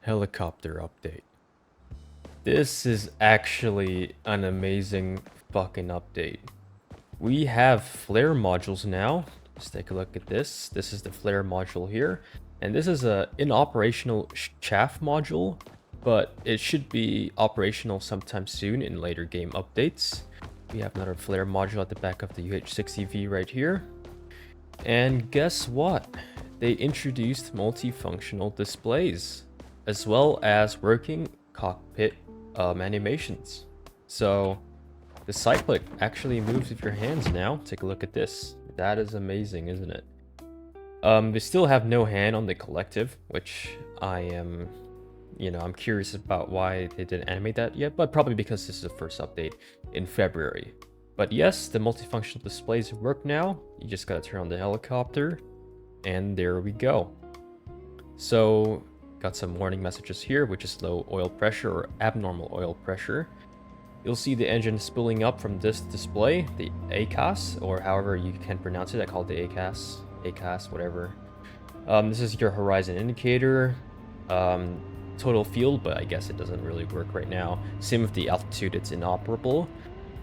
Helicopter update. This is actually an amazing fucking update. We have flare modules now. Let's take a look at this. This is the flare module here. And this is a inoperational chaff module, but it should be operational sometime soon in later game updates. We have another flare module at the back of the UH-60V right here. And guess what? They introduced multifunctional displays, as well as working cockpit animations. So the cyclic actually moves with your hands now. Take a look at this. That is amazing, isn't it? They still have no hand on the collective, which I am, I'm curious about why they didn't animate that yet, but probably because this is the first update in February. But yes, the multifunctional displays work now. You just gotta turn on the helicopter, and there we go. So, got some warning messages here, which is low oil pressure or abnormal oil pressure. You'll see the engine spilling up from this display, the ACAS, or however you can pronounce it. I call it the ACAS, whatever. This is your horizon indicator, total field, but I guess it doesn't really work right now. Same with the altitude, it's inoperable.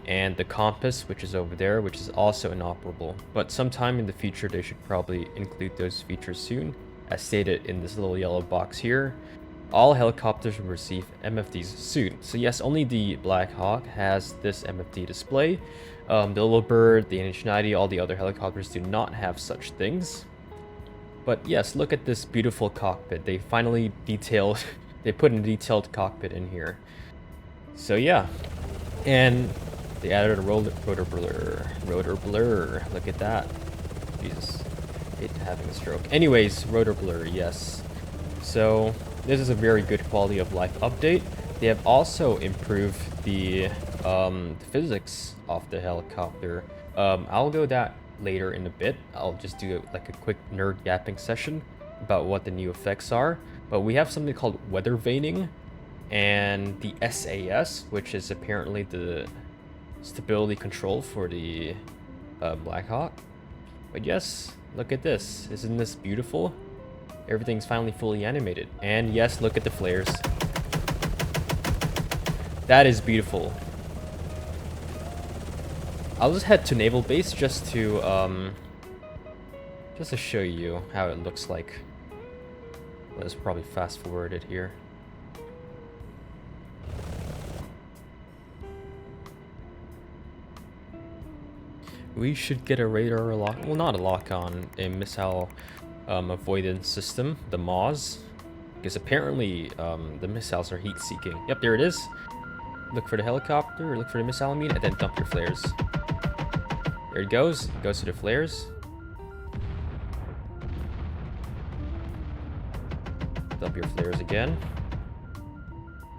And the compass, which is over there, which is also inoperable. But sometime in the future, they should probably include those features soon, as stated in this little yellow box here. All helicopters will receive MFDs soon. So yes, only the Black Hawk has this MFD display. The Little Bird, the NH-90, all the other helicopters do not have such things. But yes, look at this beautiful cockpit. They finally detailed, they put a detailed cockpit in here. So yeah, and they added a rotor blur. Look at that. Jesus, hate having a stroke. Anyways, rotor blur, yes. So this is a very good quality of life update. They have also improved the physics of the helicopter. I'll go that later in a bit. I'll just do like a quick nerd yapping session about what the new effects are. But we have something called weather vaning and the SAS, which is apparently the stability control for the Black Hawk. But yes, look at this. Isn't this beautiful? Everything's finally fully animated. And yes, look at the flares. That is beautiful. I'll just head to Naval Base just to show you how it looks like. Let's probably fast forward it here. We should get a radar lock, well, not a lock on, a missile avoidance system, the MAWS, because apparently the missiles are heat seeking. Yep, there it is. Look for the helicopter, or look for the missile amine, and then dump your flares. There it goes to the flares. Dump your flares again.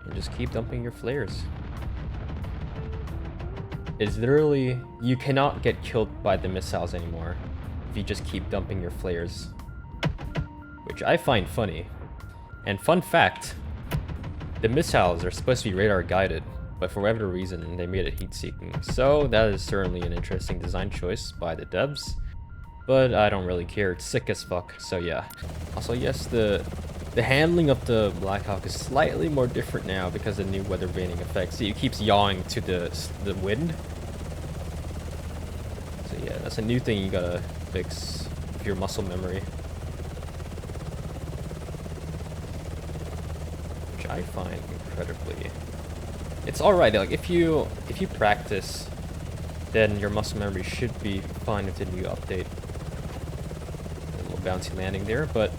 And just keep dumping your flares. It's literally, you cannot get killed by the missiles anymore if you just keep dumping your flares, which I find funny. And fun fact, the missiles are supposed to be radar guided, but for whatever reason they made it heat seeking. So that is certainly an interesting design choice by the devs, but I don't really care. It's sick as fuck. So yeah. Also yes, the handling of the Black Hawk is slightly more different now because of the new weather vaning effect. See, it keeps yawing to the wind. So yeah, that's a new thing you gotta fix with your muscle memory, which I find incredibly. It's all right. Like if you practice, then your muscle memory should be fine with the new update. A little bouncy landing there, but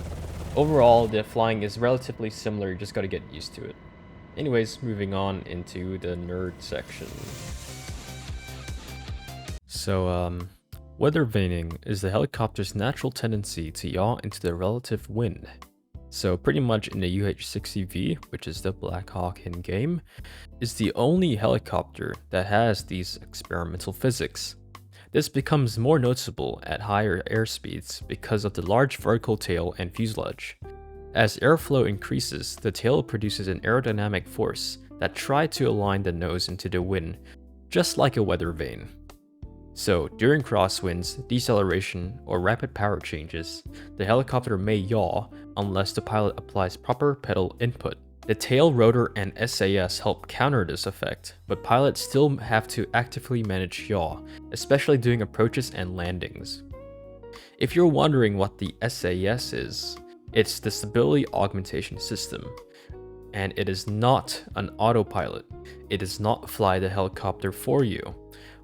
overall, the flying is relatively similar. You just got to get used to it. Anyways, moving on into the nerd section. So, weather vaning is the helicopter's natural tendency to yaw into the relative wind. So pretty much in the UH-60V, which is the Black Hawk in-game, is the only helicopter that has these experimental physics. This becomes more noticeable at higher airspeeds because of the large vertical tail and fuselage. As airflow increases, the tail produces an aerodynamic force that tries to align the nose into the wind, just like a weather vane. So during crosswinds, deceleration, or rapid power changes, the helicopter may yaw, unless the pilot applies proper pedal input. The tail rotor and SAS help counter this effect, but pilots still have to actively manage yaw, especially during approaches and landings. If you're wondering what the SAS is, it's the Stability Augmentation System, and it is not an autopilot. It does not fly the helicopter for you.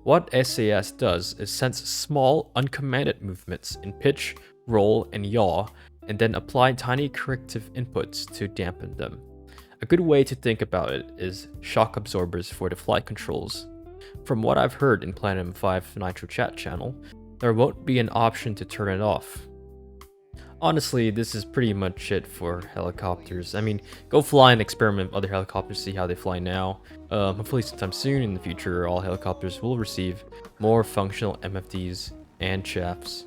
What SAS does is sense small, uncommanded movements in pitch, roll, and yaw, and then apply tiny corrective inputs to dampen them. A good way to think about it is shock absorbers for the flight controls. From what I've heard in Platinum 5 Nitro Chat channel, there won't be an option to turn it off. Honestly, this is pretty much it for helicopters. I mean, go fly and experiment with other helicopters, see how they fly now. Hopefully sometime soon in the future, all helicopters will receive more functional MFDs and shafts.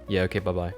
Yeah, okay, bye-bye.